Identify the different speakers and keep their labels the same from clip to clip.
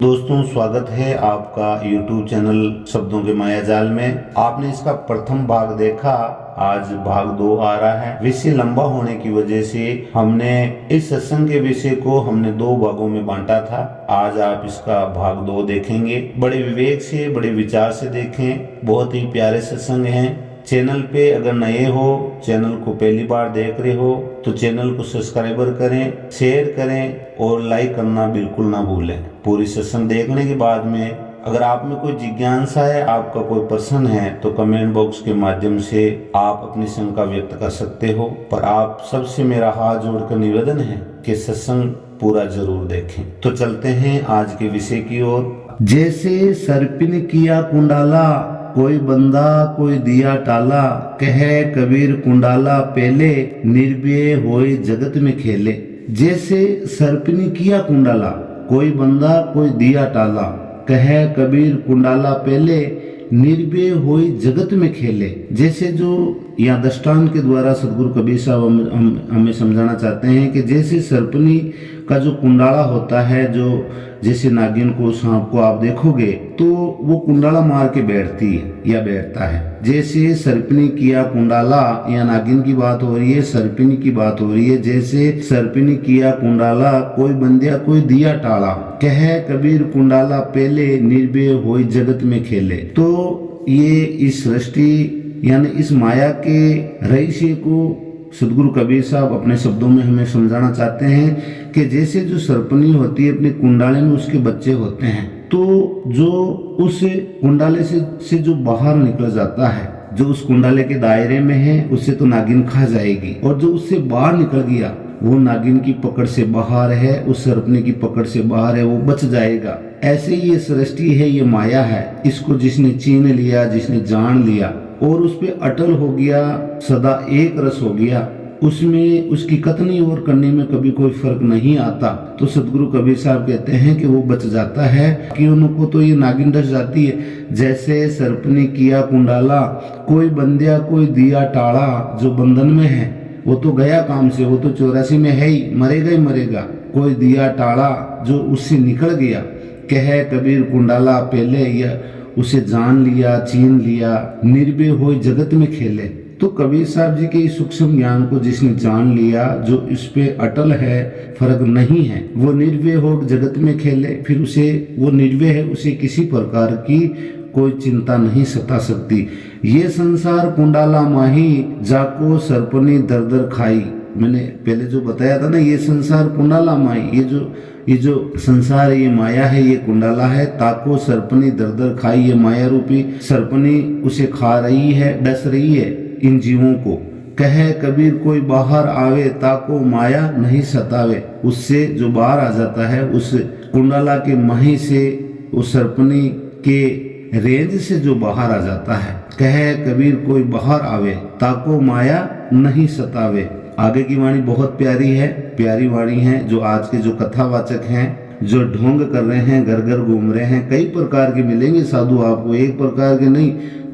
Speaker 1: दोस्तों, स्वागत है आपका YouTube चैनल शब्दों के मायाजाल में। आपने इसका प्रथम भाग देखा, आज भाग 2 आ रहा है। विषय लंबा होने की वजह से हमने इस सत्संग के विषय को 2 भागों में बांटा था। आज आप इसका भाग 2 देखेंगे। बड़े विवेक से, बड़े विचार से देखें। बहुत ही प्यारे सत्संग हैं। चैनल पे अगर नए हो, चैनल को पहली बार देख रहे हो तो चैनल को सब्सक्राइबर करें, शेयर करें और लाइक करना बिल्कुल ना भूलें। पूरी सत्संग देखने के बाद में अगर आप में कोई जिज्ञासा है, आपका कोई प्रश्न है तो कमेंट बॉक्स के माध्यम से आप अपनी शंका व्यक्त कर सकते हो। पर आप सबसे मेरा हाथ जोड़कर निवेदन है कि सत्संग पूरा जरूर देखें। तो चलते हैं आज के विषय की ओर। जैसे सर्पिन किया कुंडाला, कोई बंदा कोई दिया टाला, कहे कबीर कुंडाला पहले, निर्भय होए जगत में खेले। जैसे सर्पिन किया कुंडाला, कोई बंदा कोई दिया टाला, कहे कबीर कुंडाला पहले, निर्भय होए जगत में खेले। जैसे जो यहाँ दृष्टांत के द्वारा सदगुरु कबीर साहब हमें समझाना चाहते हैं कि जैसे सर्पनी का जो कुंडाला होता है, जो जैसे नागिन को, सांप को आप देखोगे तो वो कुंडाला मार के बैठती है या बैठता है। जैसे सर्पिनी किया कुंडाला, या नागिन की बात हो रही है, सर्पिनी की बात हो रही है। जैसे सर्पिनी किया कुंडाला, कोई बंदिया कोई दिया टाला, कहे कबीर कुंडाला पहले, निर्भय होई जगत में खेले। तो ये इस सृष्टि यानी इस माया के रहस्य को सदगुरु कबीर साहब अपने शब्दों में हमें समझाना चाहते हैं कि जैसे जो सर्पनी होती है, अपने कुंडाले में उसके बच्चे होते हैं, तो जो उस कुंडाले से जो बाहर निकल जाता है, जो उस कुंडाले के दायरे में है, उससे तो नागिन खा जाएगी। और जो उससे बाहर निकल गया वो नागिन की पकड़ से बाहर है, उस सर्पनी की पकड़ से बाहर है, वो बच जाएगा। ऐसे ही ये सृष्टि है, ये माया है। इसको जिसने चीन लिया, जिसने जान लिया और उस पे अटल हो गया, सदा एक रस हो गया, उसमें उसकी कथनी और करने में कभी कोई फर्क नहीं आता, तो सदगुरु कबीर साहब कहते हैं कि वो बच जाता है। कि उनको तो ये नागिन डस जाती है। जैसे सर्पनी किया कुंडाला, कोई बंदिया कोई दिया टाड़ा, जो बंधन में है वो तो गया काम से, वो तो 84 में है ही, मरेगा ही मरेगा। कोई दिया टाड़ा, जो उससे निकल गया, कहे कबीर कुंडाला पहले, या उसे जान लिया, चीन लिया, निर्भय हो जगत में खेले। तो कबीर साहब जी के इस सूक्ष्म ज्ञान को जिसने जान लिया, जो इस पे अटल है, फर्क नहीं है, वो निर्भय हो जगत में खेले। फिर उसे, वो निर्भय है, उसे किसी प्रकार की कोई चिंता नहीं सता सकती। ये संसार कुंडाला माही, जाको सर्पनी दर दर खाई। मैंने पहले जो बताया था ना, ये संसार कुंडाला माही, ये जो संसार है, ये माया है, ये कुंडाला है। ताको सर्पनी दर दर खाई, ये माया रूपी सर्पनी उसे खा रही है, डस रही है इन जीवों को। कहे कबीर कोई बाहर आवे, ताको माया नहीं सतावे। उससे जो बाहर आ जाता है, उस कुंडाला के माही से, उस सर्पनी के रेंज से जो बाहर आ जाता है, कहे कबीर कोई बाहर आवे, ताको माया नहीं सतावे। आगे की वाणी बहुत प्यारी है, प्यारी वाणी है। जो आज के जो कथावाचक हैं, जो ढोंग कर रहे हैं, घर घर घूम रहे हैं, कई प्रकार के मिलेंगे साधु आपको, एक प्रकार के नहीं,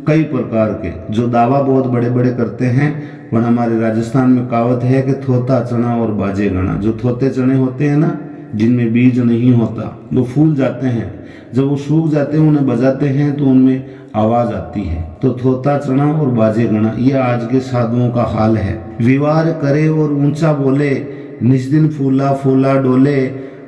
Speaker 1: कई प्रकार के, जो दावा बहुत बड़े बड़े करते हैं। वरना हमारे राजस्थान में कहावत है कि थोता चना और बाजे गणा। जो थोते चने होते हैं ना, जिनमें बीज नहीं होता, वो फूल जाते हैं, जब वो सूख जाते हैं, उन्हें बजाते हैं तो उनमें आवाज आती है। तो थोता चना और बाजे गणा, ये आज के साधुओं का हाल है। विवार करे और ऊंचा बोले, निस्दिन फूला फूला डोले,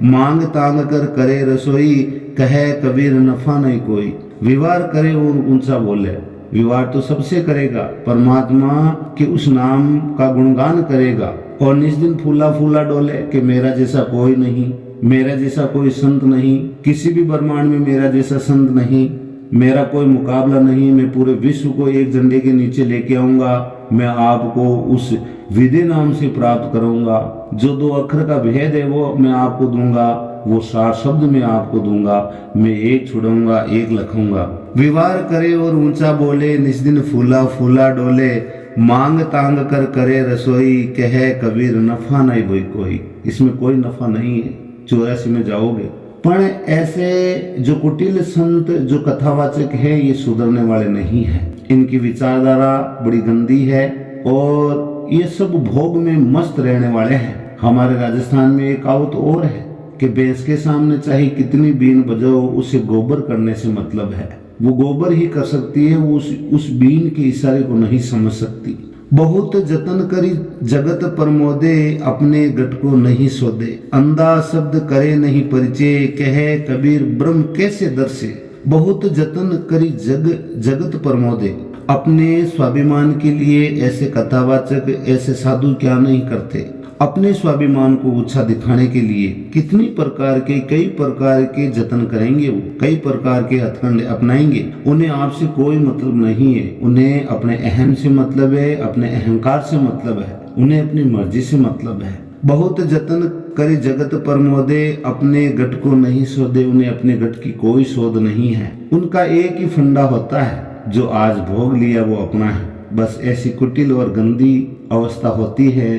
Speaker 1: मांग तांग कर करे रसोई, कहे कबीर नफा नहीं कोई। विवार करे और ऊंचा बोले, विवार तो सबसे करेगा, परमात्मा के उस नाम का गुणगान करेगा। और निस्दिन फूला फूला डोले, कि मेरा जैसा कोई नहीं, मेरा जैसा कोई संत नहीं, किसी भी ब्रह्मांड में मेरा जैसा संत नहीं, मेरा कोई मुकाबला नहीं। मैं पूरे विश्व को एक झंडे के नीचे लेके आऊंगा। मैं आपको उस विदे नाम से प्राप्त करूंगा। जो 2 अक्षर का भेद है वो मैं आपको दूंगा, वो 4 शब्द मैं आपको दूंगा। मैं एक छुड़ाऊंगा, एक लखूंगा। विवार करे और ऊंचा बोले, निस्दिन फूला फूला डोले, मांग तांग कर करे रसोई, कहे कबीर नफा नहीं कोई कोई। इसमें कोई नफा नहीं है, 84 में जाओगे। पर ऐसे जो कुटिल संत, जो कथावाचक है, ये सुधरने वाले नहीं है। इनकी विचारधारा बड़ी गंदी है और ये सब भोग में मस्त रहने वाले हैं। हमारे राजस्थान में एक कहावत और है कि भैंस के सामने चाहे कितनी बीन बजाओ, उसे गोबर करने से मतलब है। वो गोबर ही कर सकती है, वो उस बीन के इशारे को नहीं समझ सकती। बहुत जतन करी जगत प्रमोदे, अपने गट को नहीं सोदे। अंधा शब्द करे नहीं परिचय, कहे कबीर ब्रह्म कैसे दर्शे। बहुत जतन करी जगत प्रमोदे, अपने स्वाभिमान के लिए ऐसे कथावाचक, ऐसे साधु क्या नहीं करते। अपने स्वाभिमान को ऊंचा दिखाने के लिए कितनी प्रकार के, कई प्रकार के जतन करेंगे, वो कई प्रकार के हथकंडे अपनाएंगे। उन्हें आपसे कोई मतलब नहीं है, उन्हें अपने अहम से मतलब है, अपने अहंकार से मतलब है, उन्हें अपनी मर्जी से मतलब है। बहुत जतन करे जगत प्रमोदे, अपने गट को नहीं सोदे, उन्हें अपने गट की कोई शोध नहीं है। उनका एक ही फंडा होता है, जो आज भोग लिया वो अपना है। बस ऐसी कुटिल और गंदी अवस्था होती है।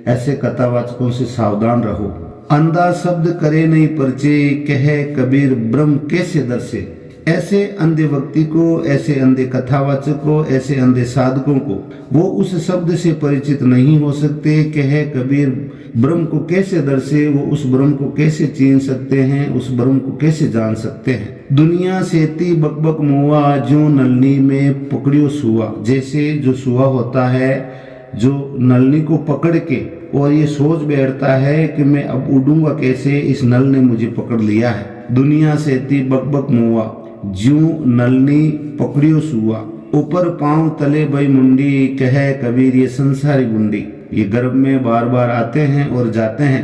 Speaker 1: ऐसे कथावाचकों से सावधान रहो। अंधा शब्द करे नहीं परिचय, कहे कबीर ब्रह्म कैसे दर्शे। ऐसे अंधे व्यक्ति को, ऐसे अंधे कथावाचक को, ऐसे अंधे साधकों को वो उस शब्द से परिचित नहीं हो सकते। कहे कबीर ब्रह्म को कैसे दर्शे, वो उस ब्रह्म को कैसे चीन सकते हैं, उस ब्रह्म को कैसे जान सकते हैं। दुनिया सेती बकबक मुआ, जो नलनी में पकड़ियो सुआ। जैसे जो सुआ होता है, जो नलनी को पकड़ के और ये सोच बैठता है कि मैं अब उड़ूंगा कैसे, इस नल ने मुझे पकड़ लिया है। दुनिया सेती बकबक मुआ, ज्यूं नलनी पकड़ियो सुआ। ऊपर पांव तले बई मुंडी, कहे कबीर ये संसारी गुंडी। ये गर्भ में बार बार आते हैं और जाते हैं।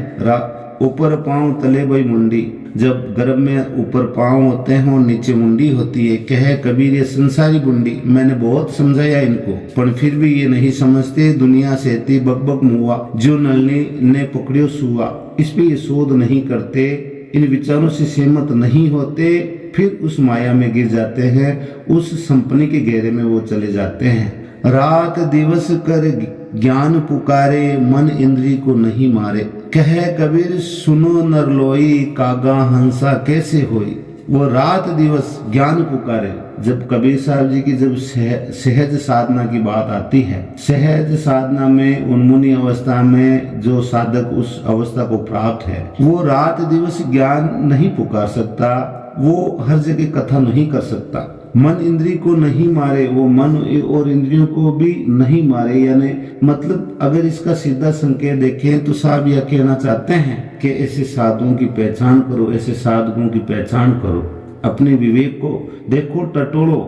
Speaker 1: ऊपर पांव तले बई मुंडी, जब गर्भ में ऊपर पांव होते हैं और नीचे मुंडी होती है। कहे कबीर ये संसारी बुंडी। मैंने बहुत समझाया इनको, पर फिर भी ये नहीं समझते। दुनिया सेती बकबक मुआ, जो नलनी ने पकड़ियो सुआ। इस पे ये शोध नहीं करते, इन विचारों से सहमत नहीं होते, फिर उस माया में गिर जाते हैं, उस संपत्ति के घेरे में वो चले जाते हैं। रात दिवस कर ज्ञान पुकारे, मन इंद्री को नहीं मारे। कहे कबीर सुनो नरलोई, कागा हंसा कैसे होई। वो रात दिवस ज्ञान पुकारे। जब कबीर साहब जी की जब सहज साधना की बात आती है, सहज साधना में उन्मुनी अवस्था में जो साधक उस अवस्था को प्राप्त है, वो रात दिवस ज्ञान नहीं पुकार सकता, वो हर जगह कथा नहीं कर सकता। मन इंद्री को नहीं मारे, वो मन और इंद्रियों को भी नहीं मारे। यानी मतलब अगर इसका सीधा संकेत देखें तो साहब यह कहना चाहते हैं कि ऐसे साधुओं की पहचान करो, ऐसे साधकों की पहचान करो। अपने विवेक को देखो, टटोलो,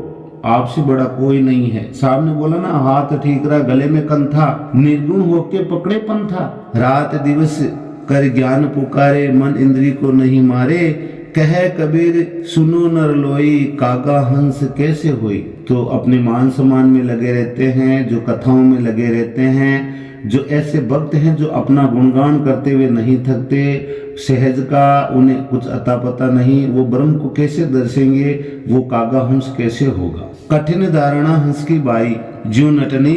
Speaker 1: आपसे बड़ा कोई नहीं है। साहब ने बोला ना, हाथ ठीक रहा गले में कंथा, निर्गुण होके पकड़े पंथा। रात दिवस कर ज्ञान पुकारे, मन इंद्री को नहीं मारे। कहे कबीर सुनो नरलोई, कागा हंस कैसे हुई। तो अपने मान सम्मान में लगे रहते हैं, जो कथाओं में लगे रहते हैं, जो ऐसे भक्त हैं जो अपना गुणगान करते हुए नहीं थकते, सहज का उन्हें कुछ अता पता नहीं, वो ब्रह्म को कैसे दर्शेंगे, वो कागा हंस कैसे होगा। कठिन धारणा हंस की बाई, जो नटनी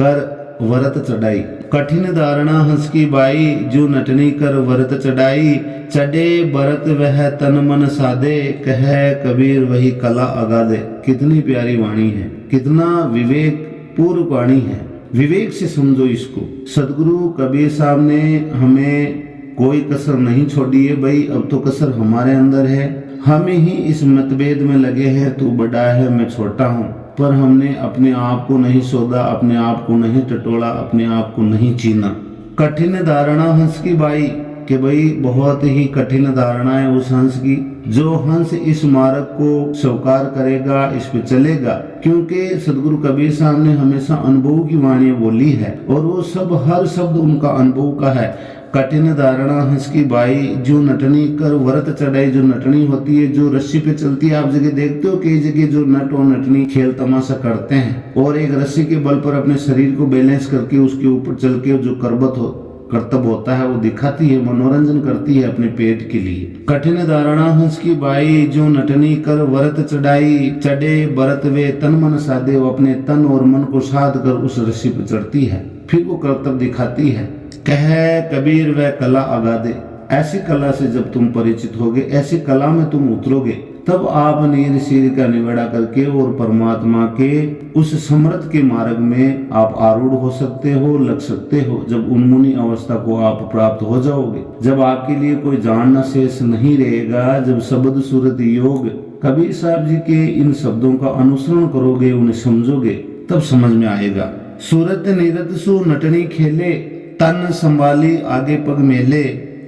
Speaker 1: कर व्रत चढ़ाई। कठिन धारणा हंस की बाई, जो नटनी कर व्रत चढ़ाई। चढ़े व्रत वह तन मन साधे, कहे कबीर वही कला अगाधे। कितनी प्यारी वाणी है, कितना विवेक पूर्ण वाणी है। विवेक से समझो इसको। सदगुरु कबीर साहब ने हमें कोई कसर नहीं छोड़ी है भाई। अब तो कसर हमारे अंदर है, हमें ही इस मतभेद में लगे हैं, तू बड़ा है मैं छोटा हूँ। पर हमने अपने आप को नहीं सोधा, अपने आप को नहीं टटोला, अपने आप को नहीं चीना। कठिन धारणा हंस की बाई, कि भाई बहुत ही कठिन धारणा है उस हंस की। जो हंस इस मार्ग को स्वीकार करेगा, इस पे चलेगा, क्योंकि सदगुरु कबीर साहब ने हमेशा अनुभव की वाणी बोली है और वो सब हर शब्द उनका अनुभव का है। कठिन धारणा हंस की बाई, जो नटनी कर व्रत चढ़ाई। जो नटनी होती है, जो रस्सी पे चलती है, आप जगह देखते हो कई जगह जो नट और नटनी खेल तमाशा करते हैं और एक रस्सी के बल पर अपने शरीर को बैलेंस करके उसके ऊपर चल के जो कर्तव्य होता है वो दिखाती है, मनोरंजन करती है अपने पेट के लिए। कठिन धारणा हंस की बाई, जो नटनी कर व्रत चढ़ाई। चढ़े व्रत वे तन मन साधे, वो अपने तन और मन को साध कर उस रस्सी पर चढ़ती है, फिर वो कर्तव्य दिखाती है। कहे कबीर वह कला अगाधे। ऐसी कला से जब तुम परिचित होगे, ऐसी कला में तुम उतरोगे, तब आप नीर सिर का निवाड़ा करके और परमात्मा के उस समर्थ के मार्ग में आप आरूढ़ हो सकते हो, लग सकते हो। जब उन्मुनी अवस्था को आप प्राप्त हो जाओगे, जब आपके लिए कोई जानना शेष नहीं रहेगा, जब शब्द सूरत योग कबीर साहब जी के इन शब्दों का अनुसरण करोगे, उन्हें समझोगे, तब समझ में आएगा। सूरत नीरत सु नटनी खेले, तन संभाली आगे पग मेले,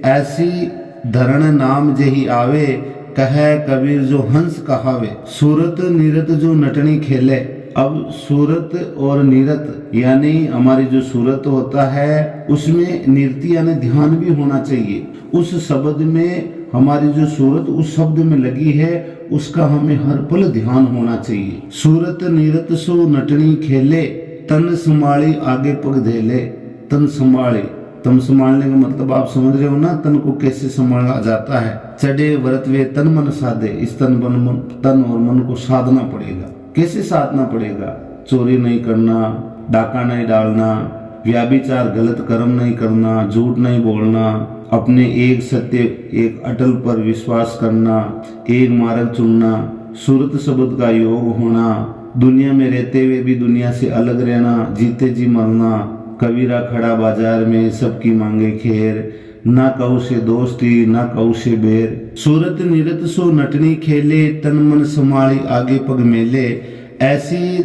Speaker 1: ऐसी धरण नाम जही आवे, कहे कबीर जो हंस कहावे। सूरत नीरत जो नटनी खेले। अब सूरत और नीरत यानी हमारी जो सूरत होता है उसमें निरति यानी ध्यान भी होना चाहिए। उस शब्द में हमारी जो सूरत उस शब्द में लगी है उसका हमें हर पल ध्यान होना चाहिए। सूरत नीरत सो नटनी खेले, तन संभाली आगे पग धेले। तन संभाले, तन संभालने का मतलब आप समझ रहे हो ना, तन को कैसे संभाला जाता है। चढ़े व्रत वे तन मन साधे, इस तन और मन को साधना पड़ेगा। कैसे साधना पड़ेगा? चोरी नहीं करना, डाका नहीं डालना, व्याभिचार गलत कर्म नहीं करना, झूठ नहीं बोलना, अपने एक सत्य एक अटल पर विश्वास करना, एक मार्ग चुनना, सूरत शब्द का योग होना, दुनिया में रहते हुए भी दुनिया से अलग रहना, जीते जी मरना, कबीरा खड़ा बाजार में सबकी मांगे खेर, ना कऊ से दोस्ती ना कऊ से बेर। सूरत नीरत सो नटनी खेले, तन मन संभाली आगे पग मेले, ऐसी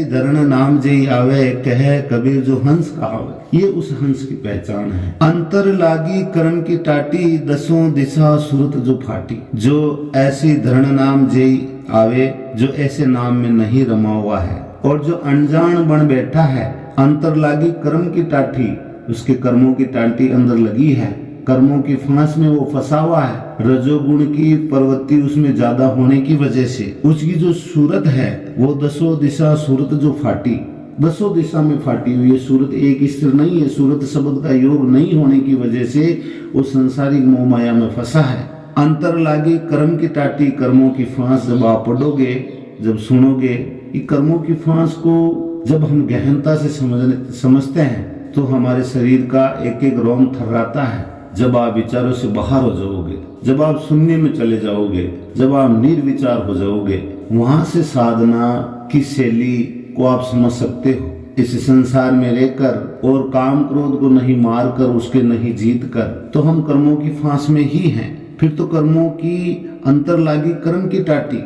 Speaker 1: धरण नाम जई आवे, कहे कबीर जो हंस कहावे। ये उस हंस की पहचान है। अंतर लागी कर्म की टाटी, दसों दिशा सूरत जो फाटी। जो ऐसी धरण नाम जई आवे, जो ऐसे नाम में नहीं रमा हुआ है और जो अनजान बन बैठा है। अंतर लागी कर्म की टाटी, उसके कर्मों की टाटी अंदर लगी है, कर्मों की फांस में वो फंसा हुआ है। रजोगुण की प्रवृत्ति उसमें ज्यादा होने की वजह से उसकी जो सूरत है वो दसों दिशा सूरत जो फाटी, दसों दिशा में फाटी हुई है। सूरत एक स्थिर नहीं है, सूरत शब्द का योग नहीं होने की वजह से वो संसारिक मोह माया में फंसा है। अंतर लागी कर्म की टाटी, कर्मों की फांस। जब आप पढ़ोगे, जब सुनोगे, ये कर्मों की फांस को जब हम गहनता से समझते हैं तो हमारे शरीर का एक एक रोम थर्राता है। जब आप विचारों से बाहर हो जाओगे, जब आप शून्य में चले जाओगे, जब आप निर्विचार हो जाओगे, वहां से साधना की शैली को आप समझ सकते हो। इस संसार में रहकर और काम क्रोध को नहीं मार कर, उसके नहीं जीत कर, तो हम कर्मों की फांस में ही हैं। फिर तो कर्मों की अंतर लागी कर्म की टाटी,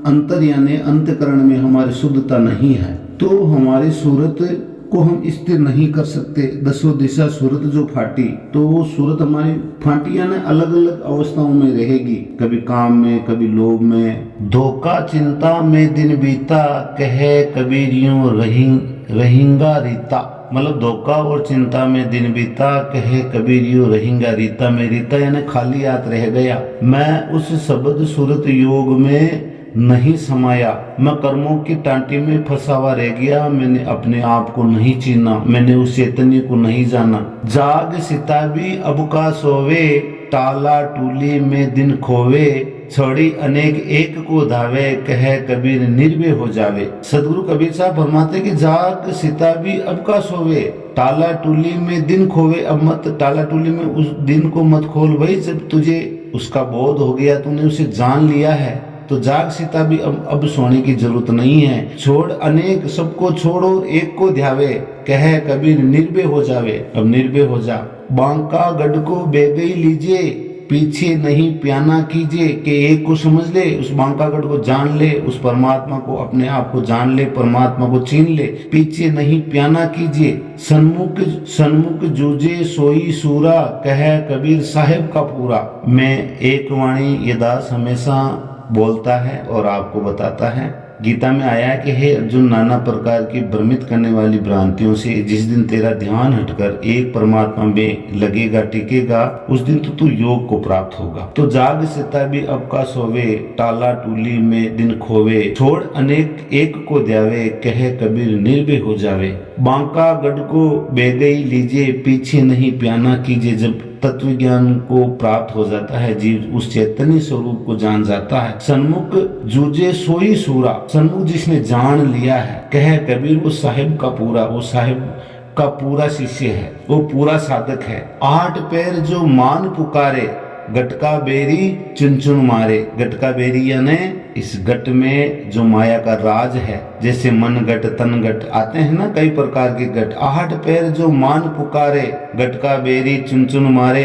Speaker 1: अंतर यानी अंतकरण में हमारी शुद्धता नहीं है, तो हमारी सूरत को हम स्थिर नहीं कर सकते। दसों दिशा सूरत जो फाटी, तो वो सूरत हमारी फाटी यानी अलग अलग अवस्थाओं में रहेगी, कभी काम में, कभी लोभ में। धोखा चिंता में दिन बीता, कहे कबीर यूं रहेंगा रीता। मतलब धोखा और चिंता में दिन बीता, कहे कबीर यूं रहेंगा रीता। में रीता यानी खाली हाथ रह गया, मैं उस शब्द सूरत योग में नहीं समाया, मैं कर्मों की टांटी में फंसा हुआ रह गया। मैंने अपने आप को नहीं चीना, मैंने उस चैतन्य को नहीं जाना। जाग सिताबी अब का सोवे, टाला टूली में दिन खोवे, छोड़ी अनेक एक को धावे, कहे कबीर निर्भय हो जावे। सदगुरु कबीर साहब फरमाते कि जाग सिताबी अब का सोवे, टाला टूली में दिन खोवे। अब मत टाला टूली में उस दिन को मत खोल भाई, जब तुझे उसका बोध हो गया, तूने उसे जान लिया है, तो जाग सीता भी अब सोने की जरूरत नहीं है। छोड़ अनेक सबको छोड़ो, एक को ध्यावे, कहे कबीर निर्भय हो जावे। अब निर्भय हो जा। बांका गढ़ को बेगई लीजिए, पीछे नहीं प्याना कीजिए। कि एक को समझ ले, उस बांका गढ़ को जान ले, उस परमात्मा को, अपने आप को जान ले, परमात्मा को छीन ले। पीछे नहीं प्याना कीजिए। सन्मुख जूझे सोई सूरा, कहे कबीर साहिब का पूरा। मैं एक वाणी ये दास हमेशा बोलता है और आपको बताता है। गीता में आया है कि हे अर्जुन, नाना प्रकार की भ्रमित करने वाली भ्रांतियों से जिस दिन तेरा ध्यान हटकर एक परमात्मा में लगेगा, टिकेगा, उस दिन तो तू योग को प्राप्त होगा। तो जाग सिता भी अब का सोवे, टाला टूली में दिन खोवे, छोड़ अनेक एक को ध्यावे, कहे कबीर निर्भय हो जावे। बांका गढ़ को बेगई लीजिए, पीछे नहीं प्याना कीजिए। जब तत्व ज्ञान को प्राप्त हो जाता है, जीव उस चैतन्य स्वरूप को जान जाता है। सन्मुख जूझे सोई सूरा, सन्मुख जिसने जान लिया है, कहे कबीर वो साहिब का पूरा, वो साहिब का पूरा शिष्य है, वो पूरा साधक है। आठ पैर जो मान पुकारे, गटका बेरी चुन चुन मारे। गटका बेरी यानी इस गट में जो माया का राज है, जैसे मन गट तन गट आते हैं ना कई प्रकार के गट। आहट पैर जो मान पुकारे, गटका बेरी चुन चुन मारे,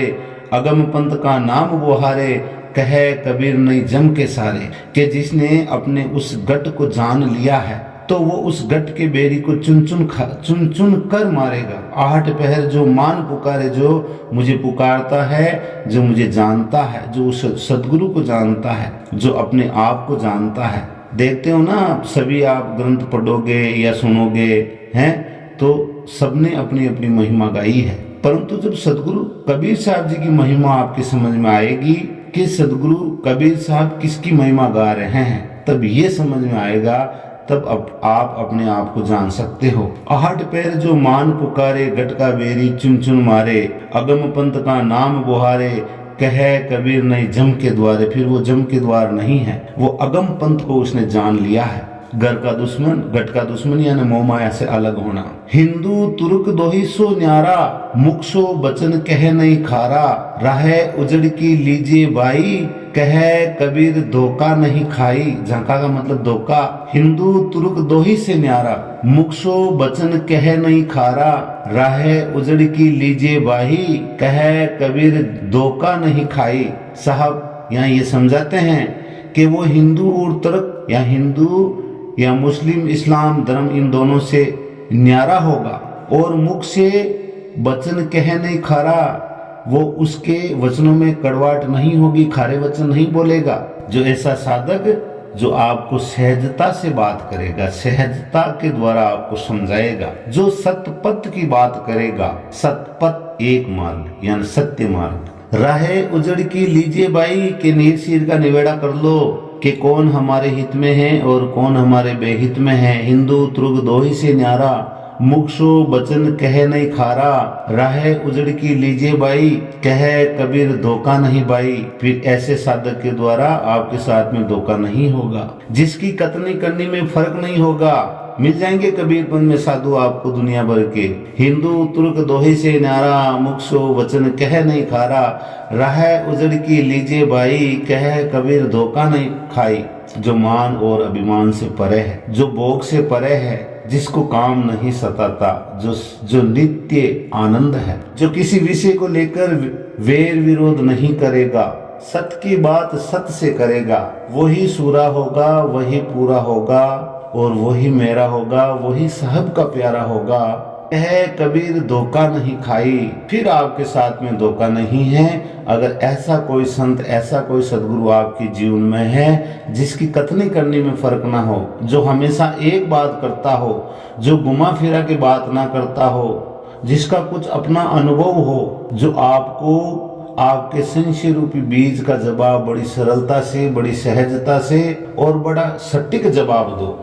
Speaker 1: अगम पंथ का नाम बुहारे, कहे कबीर नहीं जम के सारे। कि जिसने अपने उस गट को जान लिया है तो वो उस गट के बेरी को चुन चुन कर मारेगा। आहट पहर जो मान पुकारे, जो मुझे पुकारता है, जो मुझे जानता है, जो उस सदगुरु को जानता है, जो अपने आप को जानता है। देखते हो ना, सभी आप ग्रंथ पढ़ोगे या सुनोगे हैं तो सबने अपनी अपनी महिमा गाई है, परंतु जब सदगुरु कबीर साहब जी की महिमा आपकी समझ में आएगी कि सदगुरु कबीर साहब किसकी महिमा गा रहे हैं, तब ये समझ में आएगा, तब अब आप अपने आप को जान सकते हो। आहट पैर जो मान पुकारे, गटका बेरी चुन चुन मारे, अगम पंथ का नाम बुहारे, कहे कबीर नहीं जम के द्वारे। फिर वो जम के द्वार नहीं है, वो अगम पंथ को उसने जान लिया है। घर का दुश्मन, गट का दुश्मन यानी मोह माया से अलग होना। हिंदू तुर्क दोही सो न्यारा, मुख सो बचन कहे नहीं खारा, राहे उजड़ की लीजिए बाई, कहे कबीर धोखा नहीं खाई। झांका का मतलब धोखा। हिंदू तुर्क दोही से न्यारा, मुख सो बचन कहे नहीं खारा, राहे उजड़ की लीजिए बाही, कहे कबीर धोखा नहीं खाई। साहब यहाँ ये समझाते हैं कि वो हिंदू और तुर्क या हिंदू या मुस्लिम इस्लाम धर्म इन दोनों से न्यारा होगा और मुख से वचन कहे नहीं खारा, वो उसके वचनों में कड़वाहट नहीं होगी, खारे वचन नहीं बोलेगा। जो ऐसा साधक जो आपको सहजता से बात करेगा, सहजता के द्वारा आपको समझाएगा, जो सतपथ की बात करेगा, सतपथ एक मार्ग यानी सत्य मार्ग। राहे उजड़ की लीजिए बाई के नीर सिर का निवेड़ा कर लो कि कौन हमारे हित में है और कौन हमारे बेहित में है। हिंदू तुर्क दोही से न्यारा, मुख सो बचन कहे नहीं खारा, राहे उजड़ की लीजिए बाई, कहे कबीर धोखा नहीं बाई। फिर ऐसे साधक के द्वारा आपके साथ में धोखा नहीं होगा, जिसकी कतनी करनी में फर्क नहीं होगा। मिल जाएंगे कबीरपंथ में साधु आपको दुनिया भर के। हिंदू तुर्क दोही से न्यारा, मुख सो वचन कहे नहीं खारा, राहे उजड़ की लीजिए बाई, कहे कबीर धोखा नहीं खाई। जो मान और अभिमान से परे है, जो भोग से परे है, जिसको काम नहीं सताता, जो नित्य आनंद है, जो किसी विषय को लेकर वेर विरोध नहीं करेगा, सत्य की बात सत्य से करेगा, वही सूरा होगा, वही पूरा होगा और वही मेरा होगा, वही साहब का प्यारा होगा। है कबीर धोखा नहीं खाई। फिर आपके साथ में धोखा नहीं है। अगर ऐसा कोई संत, ऐसा कोई सदगुरु आपके जीवन में है जिसकी कथनी करने में फर्क ना हो, जो हमेशा एक बात करता हो, जो घुमा फिरा के बात ना करता हो, जिसका कुछ अपना अनुभव हो, जो आपको आपके संशय रूपी बीज का जवाब बड़ी सरलता से, बड़ी सहजता से और बड़ा सटीक जवाब दो।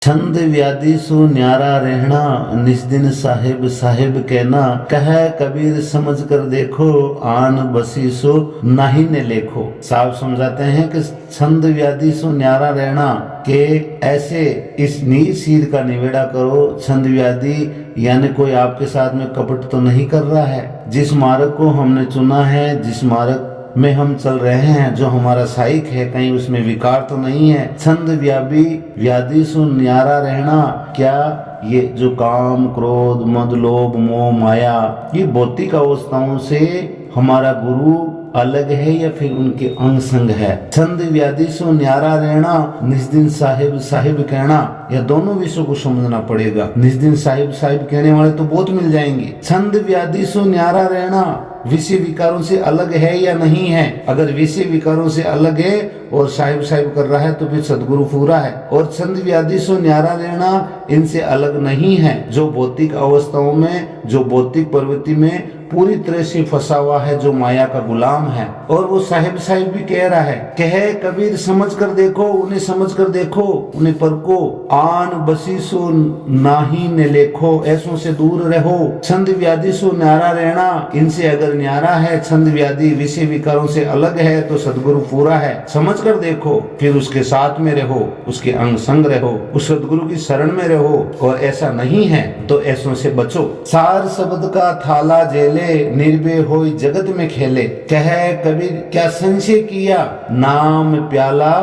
Speaker 1: छंद व्याधि सो न्यारा रहना, निस्दिन साहिब साहिब कहना, कह कबीर समझ कर देखो, आन बसी सो नाही ने लेखो। साहब समझाते हैं कि छंद व्याधि सो न्यारा रहना के ऐसे इस नीर सिर का निवेड़ा करो। छंद व्याधि यानी कोई आपके साथ में कपट तो नहीं कर रहा है। जिस मार्ग को हमने चुना है, जिस मार्ग में हम चल रहे हैं, जो हमारा साइक है, कहीं उसमें विकार तो नहीं है। छंद व्याधि सो न्यारा रहना, क्या ये जो काम क्रोध मद लोभ मोह माया, ये भौतिक अवस्थाओं से हमारा गुरु अलग है या फिर उनके अंग संग है। छंद व्याधि सो न्यारा रहना, निस्दिन साहिब साहिब कहना, यह दोनों विषयों को समझना पड़ेगा। निस्दिन साहिब साहिब कहने वाले तो बहुत मिल जाएंगे। छंद व्याधि सो न्यारा रहना विषय विकारों से अलग है या नहीं है। अगर विषय विकारों से अलग है और साहिब साहिब कर रहा है तो फिर सदगुरु पूरा है। और छंद व्याधि सो न्यारा रहना इनसे अलग नहीं है। जो भौतिक अवस्थाओं में, जो भौतिक प्रवृत्ति में पूरी तरह से फंसा हुआ है, जो माया का गुलाम है, और वो साहिब साहिब भी कह रहा है, कहे कबीर समझ कर देखो, उन्हें समझ कर देखो, उन्हें परखो, आन बसी सो नाही ने लेखो, ऐसों से दूर रहो। छंद व्याधि सो न्यारा रहना, इनसे अगर न्यारा है, छंद व्याधि विषय विकारों से अलग है तो सदगुरु पूरा है। समझ कर देखो, फिर उसके साथ में रहो, उसके अंग संग रहो, उस सदगुरु की शरण में रहो। और ऐसा नहीं है तो ऐसों से बचो। सार शब्द का थाला जेल प्याले निर्भय होई जगत में खेले। कह कबीर क्या संशय किया, नाम प्याला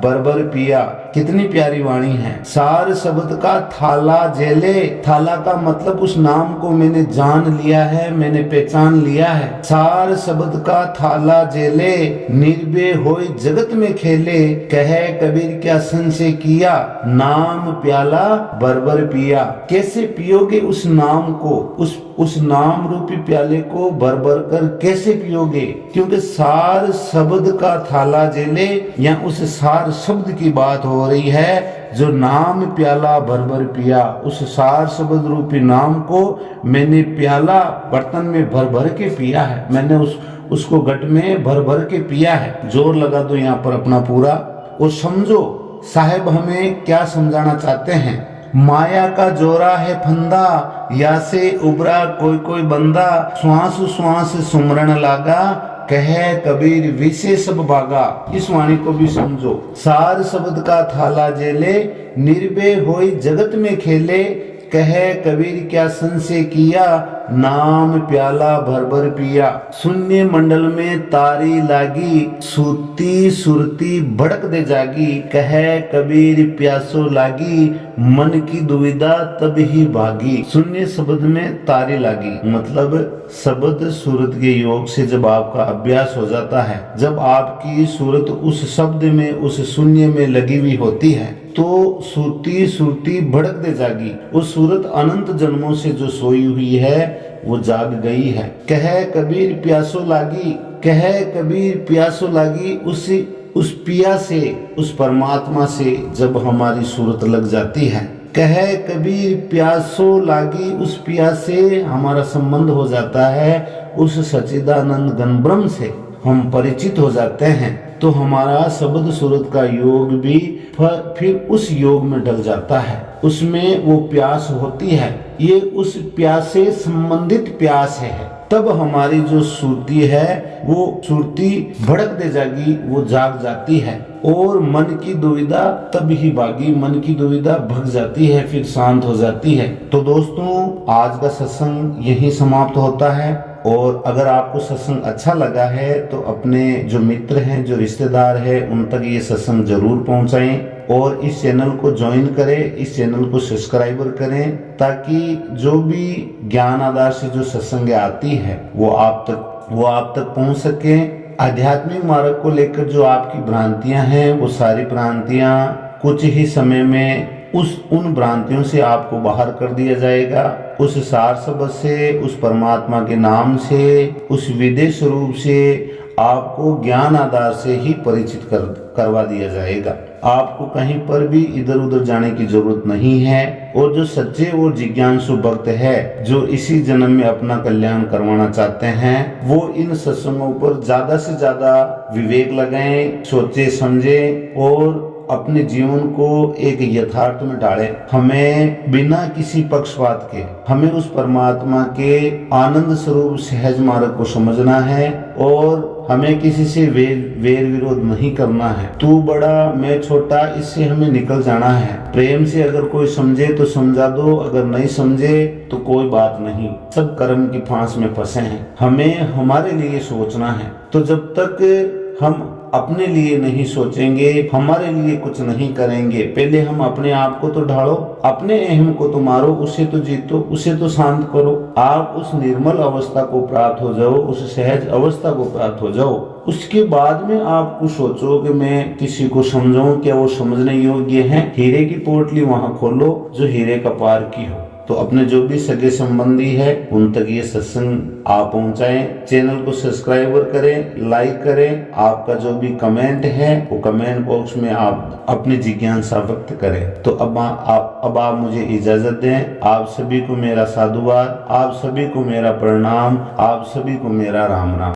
Speaker 1: बरबर पिया। कितनी प्यारी वाणी है। सार शब्द का थाला जेले, थाला का मतलब उस नाम को मैंने जान लिया है, मैंने पहचान लिया है। सार शब्द का थाला जेले, निर्भय होई जगत में खेले। कह कबीर क्या संशय किया, नाम प्याला बरबर पिया। कैसे पियोगे उस नाम को, उस नाम रूपी प्याले को भर भर कर कैसे पियोगे, क्योंकि सार शब्द का थाला जेले, या उस सार शब्द की बात हो रही है जो नाम प्याला भर भर पिया। उस सार शब्द रूपी नाम को मैंने प्याला बर्तन में भर भर के पिया है, मैंने उसको घट में भर भर के पिया है। जोर लगा दो यहाँ पर अपना पूरा और समझो साहेब हमें क्या समझाना चाहते हैं। माया का जोरा है फंदा, या से उबरा कोई कोई बंदा। श्वास श्वास सुमरण लागा, कह कबीर विषय सब भागा। इस वाणी को भी समझो। सार शब्द का थाला जेले, निर्भय होई जगत में खेले। कह कबीर क्या संशय किया, नाम प्याला भर भर पिया। शून्य मंडल में तारी लागी, सूती सुरती भड़क दे जागी। कह कबीर प्यासो लागी, मन की दुविधा तब ही भागी। शून्य शब्द में तारी लागी मतलब शब्द सूरत के योग से जब आपका अभ्यास हो जाता है, जब आपकी सूरत उस शब्द में उस शून्य में लगी हुई होती है, तो सूती सुरती भड़क दे जागी। वो सूरत अनंत जन्मों से जो सोई हुई है वो जाग गई है। कह कबीर प्यासो लागी, कह कबीर प्यासो लागी। उस पिया से, उस परमात्मा से जब हमारी सूरत लग जाती है, कह कबीर प्यासो लागी, उस पिया से हमारा संबंध हो जाता है, उस सच्चिदानंद घन ब्रह्म से हम परिचित हो जाते हैं, तो हमारा शब्द सूरत का योग भी फिर उस योग में ढल जाता है। उसमें वो प्यास होती है, ये उस प्यास से संबंधित प्यास है। तब हमारी जो सुरती है वो सुरती भड़क दे जागी, वो जाग जाती है और मन की दुविधा तब ही भागी, मन की दुविधा भग जाती है, फिर शांत हो जाती है। तो दोस्तों आज का सत्संग यही समाप्त होता है। और अगर आपको सत्संग अच्छा लगा है तो अपने जो मित्र हैं, जो रिश्तेदार हैं, उन तक ये सत्संग जरूर पहुंचाएं और इस चैनल को ज्वाइन करें, इस चैनल को सब्सक्राइबर करें, ताकि जो भी ज्ञान आधार से जो सत्संग आती है वो आप तक पहुंच सके। आध्यात्मिक मार्ग को लेकर जो आपकी भ्रांतियां हैं, वो सारी भ्रांतियां कुछ ही समय में उन भ्रांतियों से आपको बाहर कर दिया जाएगा। उस सार शब्द से, उस परमात्मा के नाम से, उस विदेह स्वरूप से आपको ज्ञान आधार से ही परिचित करवा दिया जाएगा। आपको कहीं पर भी इधर उधर जाने की जरूरत नहीं है। और जो सच्चे और जिज्ञासु भक्त है, जो इसी जन्म में अपना कल्याण करवाना चाहते हैं, वो इन सत्संगों पर ज्यादा से ज्यादा विवेक लगाएं, सोचे समझे और अपने जीवन को एक यथार्थ में डालें। हमें बिना किसी पक्षपात के हमें उस परमात्मा के आनंद स्वरूप सहज मार्ग को समझना है और हमें किसी से वेर विरोध नहीं करना है। तू बड़ा मैं छोटा, इससे हमें निकल जाना है। प्रेम से अगर कोई समझे तो समझा दो, अगर नहीं समझे तो कोई बात नहीं। सब कर्म की फांस में फंसे हैं, हमें हमारे लिए सोचना है। तो जब तक हम अपने लिए नहीं सोचेंगे, हमारे लिए कुछ नहीं करेंगे, पहले हम अपने आप को तो ढालो, अपने अहम को तो मारो, उसे तो जीतो, उसे तो शांत करो। आप उस निर्मल अवस्था को प्राप्त हो जाओ, उस सहज अवस्था को प्राप्त हो जाओ। उसके बाद में आप कुछ सोचो कि मैं किसी को समझाऊं, क्या वो समझने योग्य है। हीरे की पोटली वहां खोलो जो हीरे का पार की हो। तो अपने जो भी सगे संबंधी है उन तक ये सत्संग आप पहुंचाएं। चैनल को सब्सक्राइबर करें, लाइक करें। आपका जो भी कमेंट है वो कमेंट बॉक्स में आप अपनी जिज्ञासा व्यक्त करें। तो अब आप मुझे इजाजत दें। आप सभी को मेरा साधुवाद, आप सभी को मेरा प्रणाम, आप सभी को मेरा राम राम।